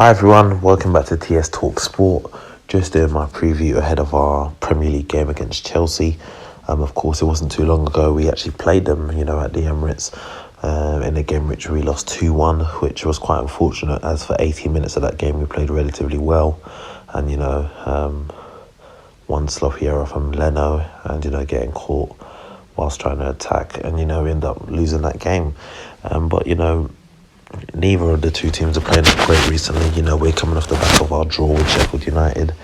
Hi everyone, welcome back to TS Talk Sport. Just doing my preview ahead of our Premier League game against Chelsea. Of course, it wasn't too long ago we actually played them, at the Emirates in a game which we lost 2-1, which was quite unfortunate as for 80 minutes of that game we played relatively well. And, one sloppy error from Leno and, getting caught whilst trying to attack and, we end up losing that game. But neither of the two teams are playing great recently. We're coming off the back of our draw with Sheffield United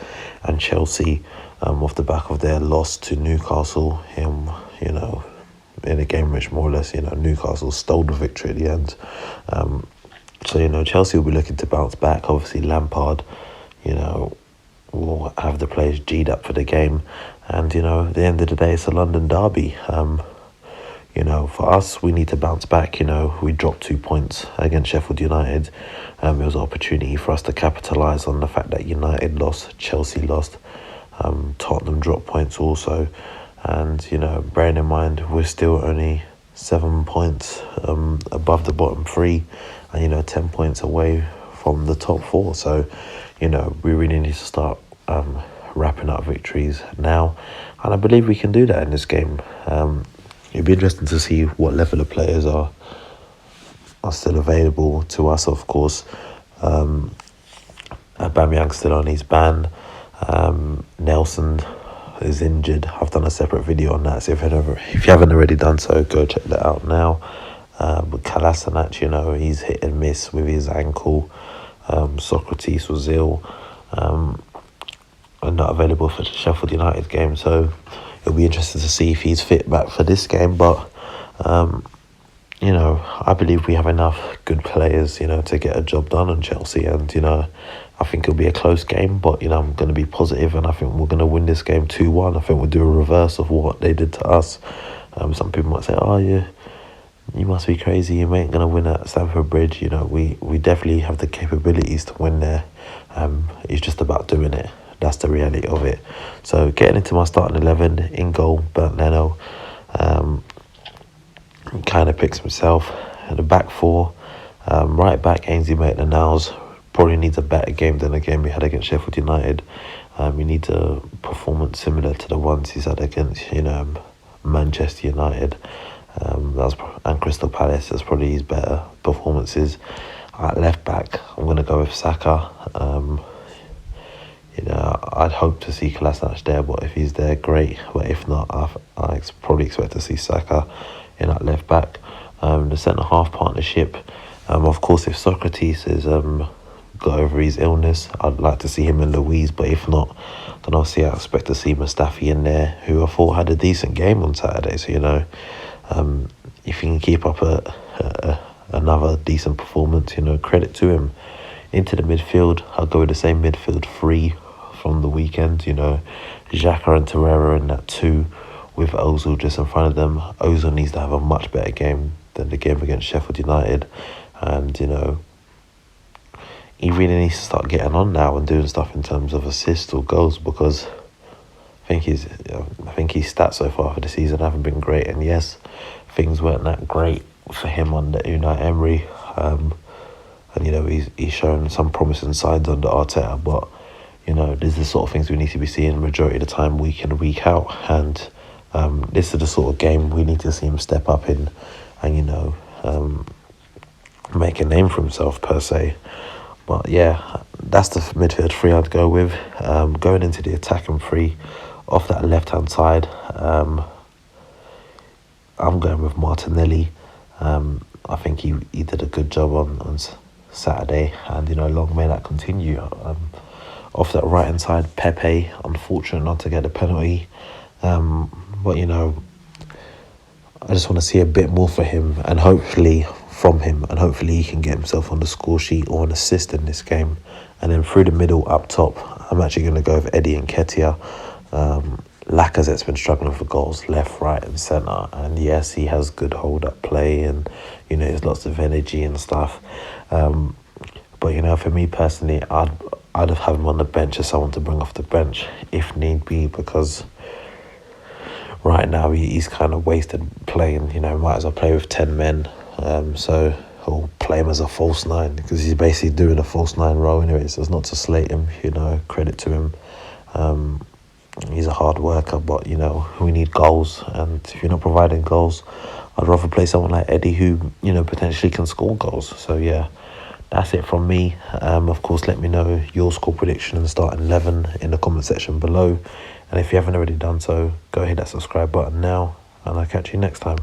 and Chelsea, off the back of their loss to Newcastle, in a game which more or less, Newcastle stole the victory at the end. So, Chelsea will be looking to bounce back. Obviously, Lampard, will have the players G'd up for the game. And, at the end of the day, it's a London derby. For us, we need to bounce back. We dropped 2 points against Sheffield United. It was an opportunity for us to capitalise on the fact that United lost, Chelsea lost, Tottenham dropped points also. And, bearing in mind, we're still only 7 points above the bottom three and, 10 points away from the top four. So, we really need to start wrapping up victories now. And I believe we can do that in this game. It'd be interesting to see what level of players are still available to us. Of course, Aubameyang's still on his ban. Nelson is injured. I've done a separate video on that, so if you haven't already done so, go check that out now. But Kolasinac, he's hit and miss with his ankle. Socrates was ill and not available for the Sheffield United game, so it'll be interesting to see if he's fit back for this game. But I believe we have enough good players, to get a job done on Chelsea. And, I think it'll be a close game, but, I'm going to be positive and I think we're going to win this game 2-1. I think we'll do a reverse of what they did to us. Some people might say, oh, yeah, you must be crazy. You ain't going to win at Stamford Bridge. We definitely have the capabilities to win there. It's just about doing it. That's the reality of it. So getting into my starting 11, in goal, Bernd Leno. Kind of picks himself. At the back four, right back, Ainsley Maitland-Niles. Probably needs a better game than the game we had against Sheffield United. He needs a performance similar to the ones he's had against, Manchester United. And Crystal Palace. That's probably his better performances. At left back, I'm going to go with Saka. I'd hope to see Kolasinac there, but if he's there, great. But if not, I probably expect to see Saka in that left back. The centre-half partnership, of course, if Socrates is got over his illness, I'd like to see him and Louise, but if not, then obviously I expect to see Mustafi in there, who I thought had a decent game on Saturday. So, if he can keep up another decent performance, credit to him. Into the midfield, I'll go with the same midfield three from the weekend. Xhaka and Torreira in that two, with Ozil just in front of them. Ozil needs to have a much better game than the game against Sheffield United. And, he really needs to start getting on now and doing stuff in terms of assists or goals, because I think his stats so far for the season haven't been great. And yes, things weren't that great for him under Unai Emery. And, he's shown some promising signs under Arteta, but, these are the sort of things we need to be seeing the majority of the time, week in, week out. And this is the sort of game we need to see him step up in and, make a name for himself, per se. But, yeah, that's the midfield three I'd go with. Going into the attacking three, off that left-hand side, I'm going with Martinelli. I think he did a good job on Saturday, and long may that continue. Off that right hand side, Pepe, unfortunate not to get a penalty, but I just want to see a bit more for him, and hopefully he can get himself on the score sheet or an assist in this game. And then through the middle up top, I'm actually going to go with Eddie Nketiah. Lacazette's been struggling for goals left, right and centre, and yes, he has good hold-up play and, there's lots of energy and stuff. But, for me personally, I'd have him on the bench as someone to bring off the bench if need be, because right now he's kind of wasted playing, might as well play with 10 men, or play him as a false nine because he's basically doing a false nine role anyway. So it's not to slate him, credit to him. He's a hard worker, but we need goals, and if you're not providing goals, I'd rather play someone like Eddie who potentially can score goals. So yeah, that's it from me. Of course, let me know your score prediction and starting 11 in the comment section below, and if you haven't already done so, go hit that subscribe button now, and I'll catch you next time.